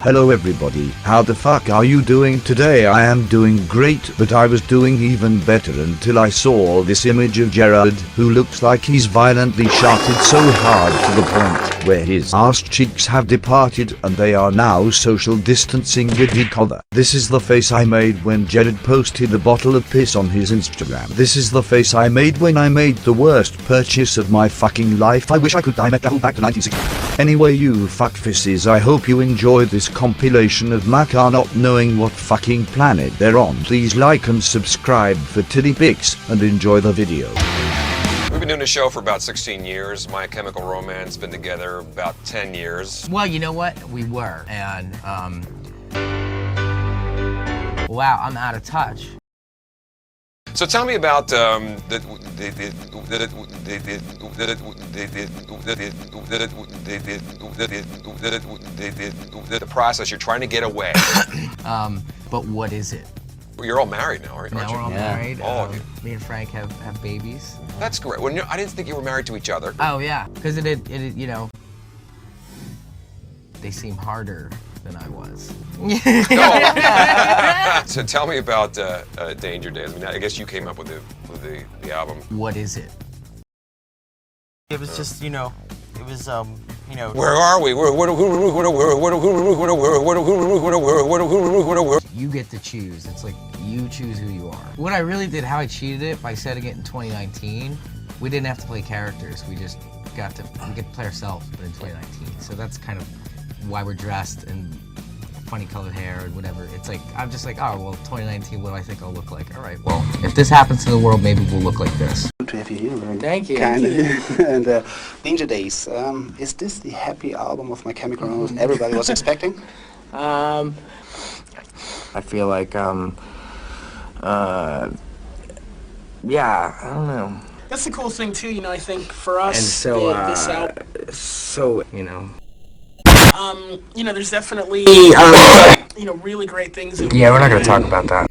Hello everybody, how the fuck are you doing today? I am doing great, but I was doing even better until I saw this image of Gerard, who looks like he's violently shotted so hard to the point where his ass cheeks have departed and they are now social distancing with each other. This is the face I made when Gerard posted a bottle of piss on his Instagram. This is the face I made when I made the worst purchase of my fucking life. I wish I could time it back to 1960. Anyway, you fuckfaces, I hope you enjoyed this compilation of Macar not knowing what fucking planet they're on. Please like and subscribe for titty pics and enjoy the video. We've been doing a show for about 16 years. My Chemical Romance been together about 10 years. Well, you know what? We were, and wow, I'm out of touch. So tell me about the process. You're trying to get away. But what is it? You're all married now, aren't you? Now we're all married. All of you. Me and Frank have babies. That's great. Well, I didn't think you were married to each other. Oh yeah, because it you know, they seem harder than I was. No. So tell me about Danger Days. I mean, I guess you came up with the album. What is it? It was just, you know, it was, you know. Where are we? You get to choose. It's like you choose who you are. What I really did, how I cheated it by setting it in 2019, we didn't have to play characters. We just got to play ourselves, but in 2019. So that's kind of why we're dressed and funny colored hair and whatever. It's like, I'm just like, oh, well, 2019, what do I think I'll look like? All right, well, if this happens to the world, maybe we'll look like this. Good to have you here, very Thank you. kind of you. And Danger Days, is this the happy album of My Chemical Romance everybody was expecting? I feel like, yeah, I don't know. That's the cool thing too, you know, I think for us, And so, this album, you know. you know, there's definitely, you know, really great things. That Yeah, we're not gonna talk about that.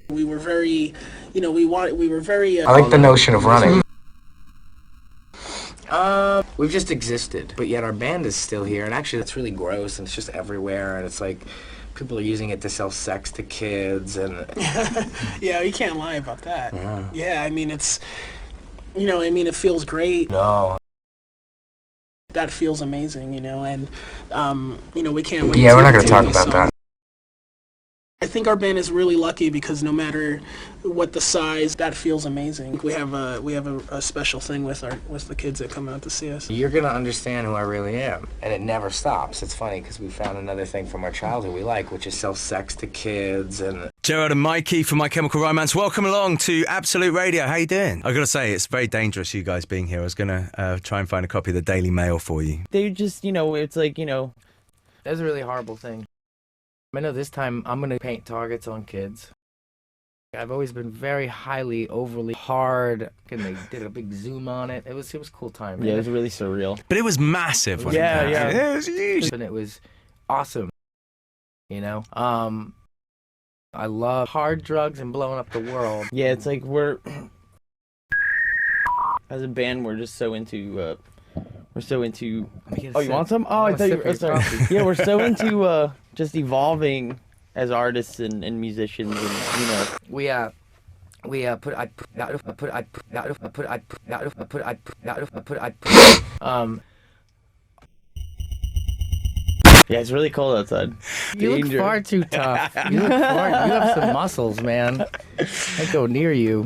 We were very, you know, we were very. I like the notion of running. We've just existed, but yet our band is still here, and actually that's really gross, and it's just everywhere, and it's like people are using it to sell sex to kids, and Yeah, you can't lie about that. Yeah. Yeah, I mean, it's, you know, I mean, it feels great. no. That feels amazing, you know, and, you know, we can't wait. Yeah, we're not gonna to talk this about song. that. I think our band is really lucky because no matter what the size, that feels amazing. We have a special thing with the kids that come out to see us. You're gonna understand who I really am, and it never stops. It's funny because we found another thing from our childhood we like, which is sell sex to kids and. Gerard and Mikey from My Chemical Romance, welcome along to Absolute Radio. How you doing? I gotta say, it's very dangerous you guys being here. I was gonna try and find a copy of the Daily Mail for you. They just, you know, it's like, you know, that's a really horrible thing. I know this time I'm gonna paint targets on kids. I've always been very overly hard, and they did a big zoom on it. It was a cool time. Yeah, it was really surreal. But it was massive. Wasn't Yeah, it? yeah. It was huge. And it was awesome. You know, I love hard drugs and blowing up the world. Yeah, it's like as a band, we're just so into, oh, you want some? Oh, I thought you were, sorry. Yeah, we're so into, just evolving as artists and musicians, and, you know. Yeah, it's really cold outside. You look Danger. far too tough. You have some muscles, man. I go near you.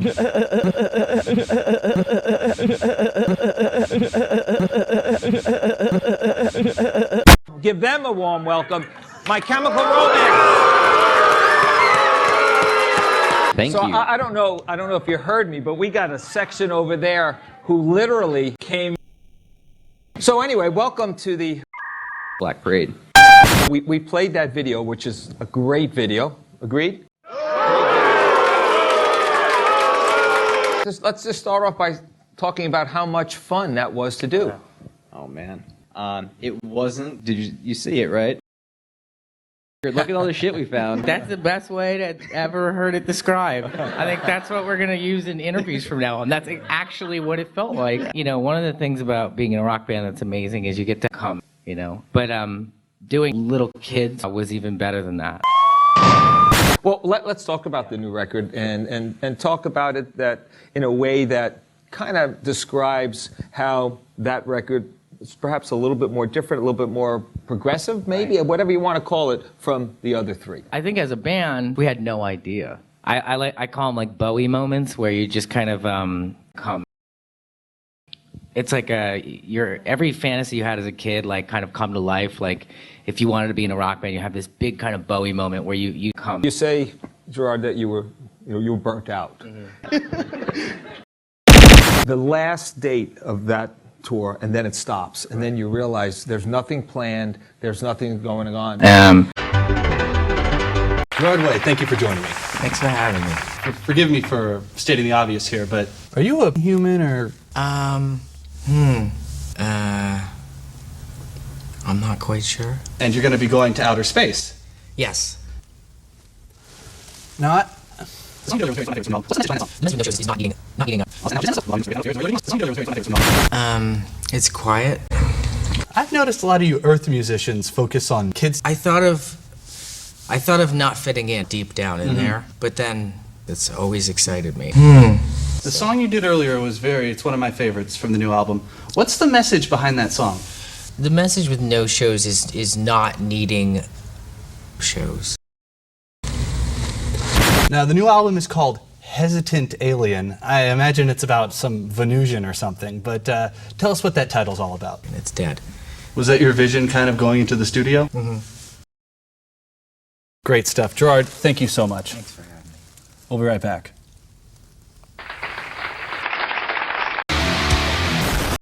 Give them a warm welcome. My Chemical Romance. Thank So you. I don't know if you heard me, but we got a section over there who literally came. So anyway, welcome to the Black Parade. We played that video, which is a great video. Agreed? Let's just start off by talking about how much fun that was to do. Oh man, it wasn't. Did you see it, right? Look at all the shit we found. That's the best way to ever heard it described. I think that's what we're going to use in interviews from now on. That's actually what it felt like. You know, one of the things about being in a rock band that's amazing is you get to come you know. But doing Little Kids was even better than that. Well, let's talk about the new record and talk about it that in a way that kind of describes how that record is perhaps a little bit more different, a little bit more progressive, maybe, or whatever you want to call it, from the other three. I think as a band, we had no idea. I call them like Bowie moments, where you just kind of come. It's like every fantasy you had as a kid, like kind of come to life. Like if you wanted to be in a rock band, you have this big kind of Bowie moment where you come. You say, Gerard, that you were burnt out. Mm-hmm. The last date of that tour, and then it stops, and then you realize there's nothing planned, there's nothing going on. Gerard Way, thank you for joining me. Thanks for having me. Forgive me for stating the obvious here, but are you a human or? I'm not quite sure. And you're going to be going to outer space? Yes. Not. It's quiet. I've noticed a lot of you Earth musicians focus on kids. I thought of not fitting in deep down in there, but then it's always excited me. The song you did earlier it's one of my favorites from the new album. What's the message behind that song? The message with no shows is not needing shows. Now, the new album is called Hesitant Alien. I imagine it's about some Venusian or something, but tell us what that title's all about. And it's dead. Was that your vision kind of going into the studio? Mm-hmm. Great stuff. Gerard, thank you so much. Thanks for having me. We'll be right back.